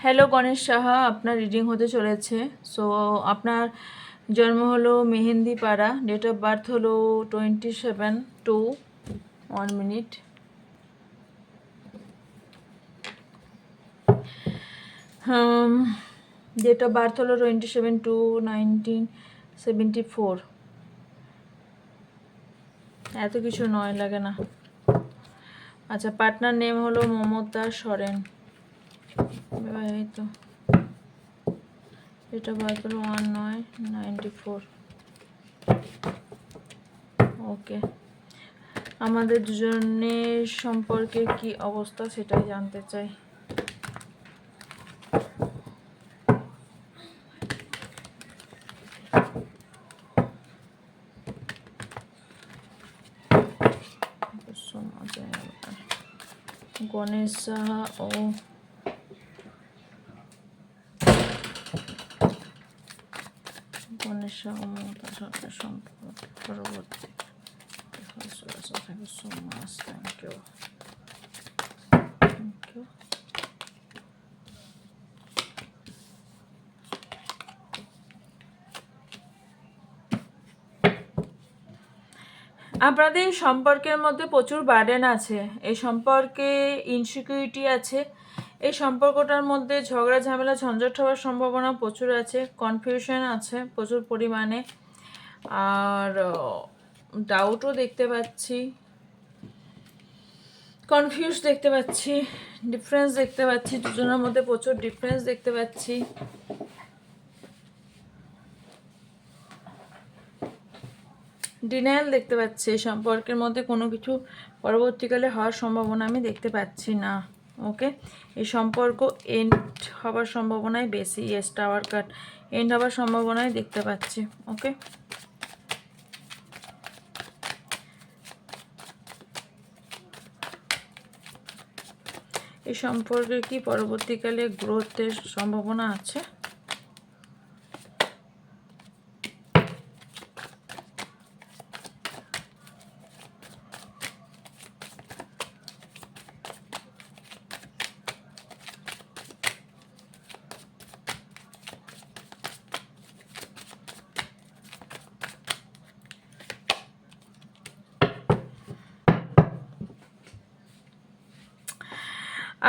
Hello Ganesh Saha, আপনার reading হতে চলেছে। সো আপনার জন্ম হলো মেহেন্দিপাড়া, ডেট অফ বার্থ হলো 27/2, 1 মিনিট। ডেট অফ বার্থ হলো 27/2/1974। এত কিছু নয়, লাগে না। আচ্ছা, পার্টনার নেম হলো মমতা সরেন, বিবাহিত। ডেট অফ বার্থ হলো 1/9/94। ওকে, আমাদের দুজনের সম্পর্কে কি অবস্থা সেটাই জানতে চাই। গণেশ সাহা ও গণেশ সাহা মমতা সরকার সম্পর্ক পরবর্তী। Thank you so much. Thank you. Thank you. আপনাদের সম্পর্কের মধ্যে প্রচুর বার্ডেন আছে, এই সম্পর্কে ইনসিকিউরিটি আছে, এই সম্পর্কটার মধ্যে ঝগড়া ঝামেলা ঝঞ্ঝট হওয়ার সম্ভাবনা প্রচুর আছে, কনফিউশন আছে প্রচুর পরিমাণে, আর ডাউটও দেখতে পাচ্ছি, কনফিউজ দেখতে পাচ্ছি, ডিফারেন্স দেখতে পাচ্ছি, দুজনের মধ্যে প্রচুর ডিফারেন্স দেখতে পাচ্ছি। ডিনায়াল দেখতে পাচ্ছি, সম্পর্কের মধ্যে কোনো কিছু পরবর্তীকালে হওয়ার সম্ভাবনা আমি দেখতে পাচ্ছি না। ওকে, এই সম্পর্ক এন্ড হওয়ার সম্ভাবনাই বেশি। ইয়েস, টাওয়ার কার্ড, এন্ড হওয়ার সম্ভাবনাই দেখতে পাচ্ছি। ওকে, এই সম্পর্কে কি পরবর্তীকালে গ্রোথের সম্ভাবনা আছে?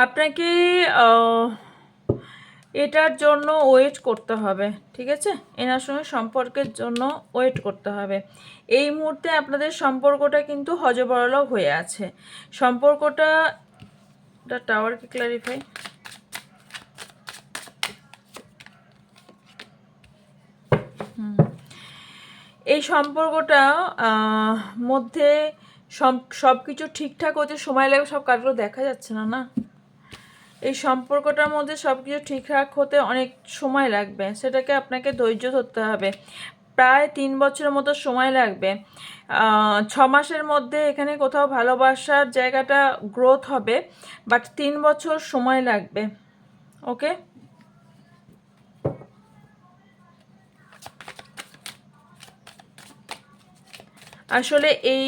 আপনাকে এটার জন্য ওয়েট করতে হবে, ঠিক আছে? এনার সঙ্গে সম্পর্কের জন্য ওয়েট করতে হবে। এই মুহূর্তে আপনাদের সম্পর্কটা কিন্তু হযবরল হয়ে আছে। সম্পর্কটা টাওয়ারকে ক্ল্যারিফাই, এই সম্পর্কটা মধ্যে সব কিছু ঠিকঠাক হতে সময় লাগবে। সব কাজগুলো দেখা যাচ্ছে না, না? এই সম্পর্কটার মধ্যে সব কিছু ঠিকঠাক হতে অনেক সময় লাগবে, সেটাকে আপনাকে ধৈর্য ধরতে হবে। প্রায় 3 বছরের মতো সময় লাগবে। 6 মাসের মধ্যে এখানে কোথাও ভালোবাসার জায়গাটা গ্রোথ হবে, বাট 3 বছর সময় লাগবে। ওকে, আসলে এই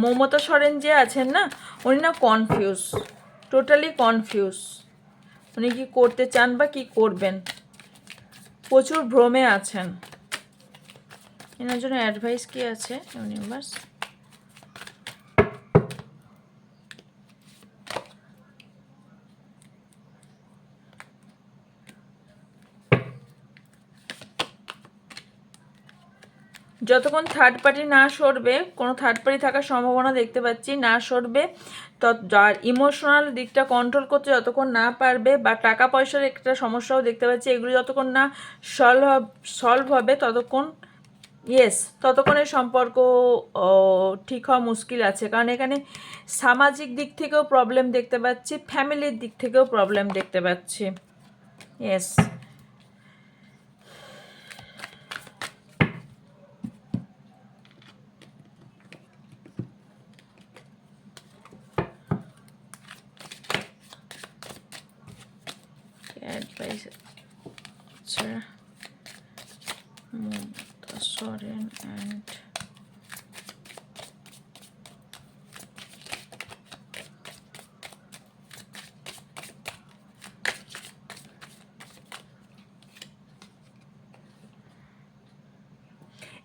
মমতা সরেন যে আছেন না, উনি না কনফিউজ, টোটালি কনফিউজ। উনি কি করতে চান বা কি করবেন, প্রচুর ভ্রমে আছেন। এনার জন্য অ্যাডভাইস কি আছে ইউনিভার্স? যতক্ষণ থার্ড পার্টি না সরবে, কোনো থার্ড পার্টি থাকার সম্ভাবনা দেখতে পাচ্ছি, না সরবে, যার ইমোশনাল দিকটা কন্ট্রোল করতে যতক্ষণ না পারবে, বা টাকা পয়সার একটা সমস্যাও দেখতে পাচ্ছি, এগুলো যতক্ষণ না সলভ হবে ততক্ষণ, ইয়েস, ততক্ষণের সম্পর্ক ঠিক হওয়া মুশকিল আছে। কারণ এখানে সামাজিক দিক থেকেও প্রবলেম দেখতে পাচ্ছি, ফ্যামিলির দিক থেকেও প্রবলেম দেখতে পাচ্ছি। ইয়েস, অ্যাডভাইস আচ্ছা, মমতা সরেন অ্যান্ড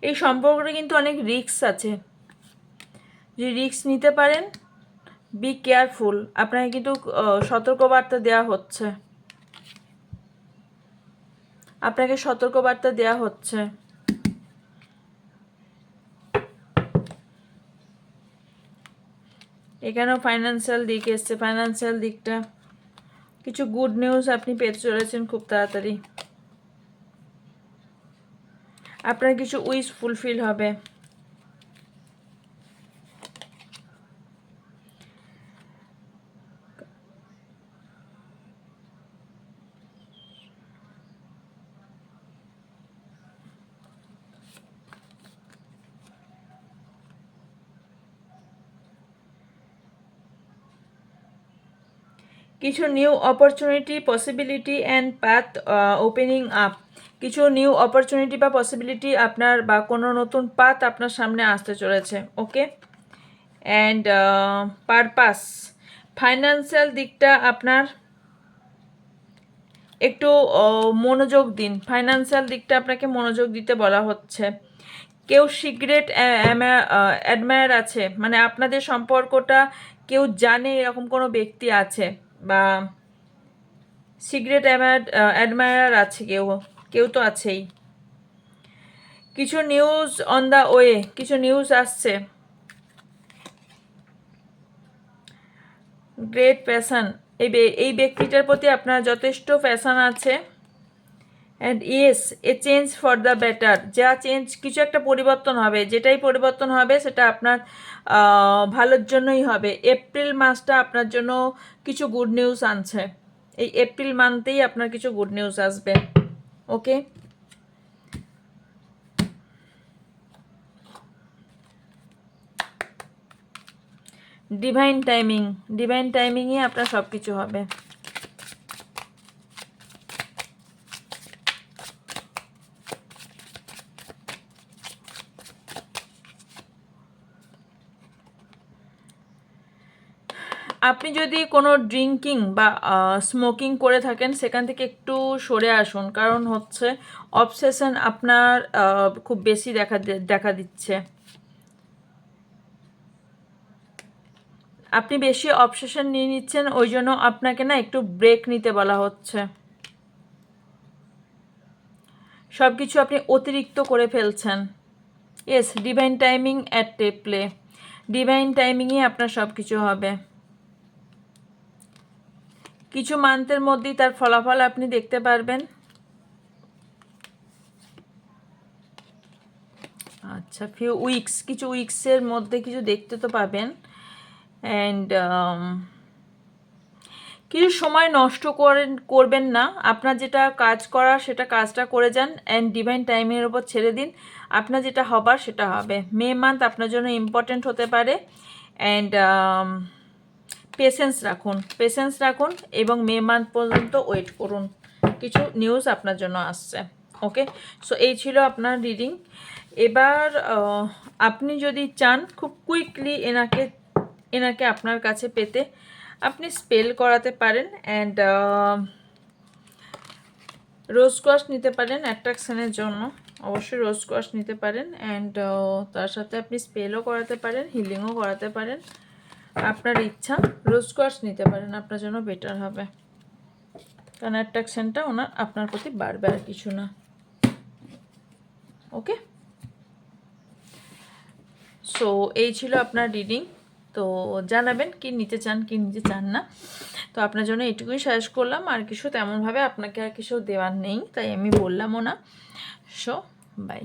এই সম্পর্কটা কিন্তু অনেক রিস্ক আছে, যে রিস্ক নিতে পারেন। বি কেয়ারফুল, আপনাকে কিন্তু সতর্কবার্তা দেওয়া হচ্ছে, আপনাকে সতর্কবার্তা দেওয়া হচ্ছে। এখানেও ফাইন্যান্সিয়াল দিক এসছে, ফাইন্যান্সিয়াল দিকটা কিছু গুড নিউজ আপনি পেতে চলেছেন খুব তাড়াতাড়ি, আপনার কিছু উইশ ফুলফিল হবে। কিছু new opportunity, possibility and path opening up, কিছু নিউ অপরচুনিটি বা পসিবিলিটি আপনার বা কোনো নতুন পাথ আপনার সামনে আসতে চলেছে। ওকে, অ্যান্ড পারপাস, ফাইন্যান্সিয়াল দিকটা আপনার একটু মনোযোগ দিন, ফাইন্যান্সিয়াল দিকটা আপনাকে মনোযোগ দিতে বলা হচ্ছে। কেউ সিক্রেট অ্যাডমায়ার আছে, মানে আপনাদের সম্পর্কটা কেউ জানে এরকম কোনো ব্যক্তি আছে, বা সিক্রেট অ্যাডমায়ার আছে, কেউ কেউ তো আছেই। কিছু নিউজ অন দ্য ওয়ে, কিছু নিউজ আসছে। গ্রেট প্যাশন, এই ব্যক্তিটার প্রতি আপনার যথেষ্ট প্যাশন আছে। And yes, A change for the better, যা চেঞ্জ, কিছু একটা পরিবর্তন হবে, যেটাই পরিবর্তন হবে সেটা আপনার ভালোর জন্যই হবে। এপ্রিল মাসটা আপনার জন্য কিছু গুড নিউজ আনছে, এই এপ্রিল মান্থেই আপনার কিছু গুড নিউজ আসবে। ওকে, ডিভাইন টাইমিং, ডিভাইন টাইমিংয়ে আপনার সব কিছু হবে। আপনি যদি কোনো ড্রিঙ্কিং বা স্মোকিং করে থাকেন সেখান থেকে একটু সরে আসুন, কারণ হচ্ছে অবসেশন আপনার খুব বেশি দেখা দিচ্ছে, আপনি বেশি অবসেশন নিয়ে নিচ্ছেন, ওই জন্য আপনাকে না একটু ব্রেক নিতে বলা হচ্ছে। সব কিছু আপনি অতিরিক্ত করে ফেলছেন। Yes, divine timing at play, divine টাইমিংয়ে আপনার সব কিছু হবে। কিছু মান্থের মধ্যেই তার ফলাফল আপনি দেখতে পারবেন। আচ্ছা, ফিউ উইকস, কিছু উইকসের মধ্যে কিছু দেখতে তো পাবেন। অ্যান্ড কিছু সময় নষ্ট করবেন না, আপনার যেটা কাজ করার সেটা কাজটা করে যান, অ্যান্ড ডিভাইন টাইমের ওপর ছেড়ে দিন, আপনার যেটা হবার সেটা হবে। মে মান্থ আপনার জন্য ইম্পর্টেন্ট হতে পারে, অ্যান্ড পেশেন্স রাখুন, পেশেন্স রাখুন, এবং মে মান্থ পর্যন্ত ওয়েট করুন, কিছু নিউজ আপনার জন্য আসছে। ওকে, সো এই ছিল আপনার রিডিং। এবার আপনি যদি চান খুব কুইকলি এনাকে আপনার কাছে পেতে, আপনি স্পেল করাতে পারেন, অ্যান্ড রোজ কোয়াশ নিতে পারেন অ্যাট্রাকশনের জন্য, অবশ্যই রোজ কোয়াশ নিতে পারেন, অ্যান্ড তার সাথে আপনি স্পেলও করাতে পারেন, হিলিংও করাতে পারেন, আপনার ইচ্ছা। রোজ কোয়াশ নিতে পারেন, আপনার জন্য বেটার হবে, কারণ অ্যাট্রাকশনটা আপনার প্রতি বাড়বে, আর কিছু না। ওকে, সো এই ছিল আপনার রিডিং। তো জানাবেন কি নিতে চান কি নিতে চান না। তো আপনার জন্য এটুকুই সাজেস্ট করলাম, আর কিছু তেমনভাবে আপনাকে আর কিছু দেওয়ার নেই, তাই আমি বললামও না। So by.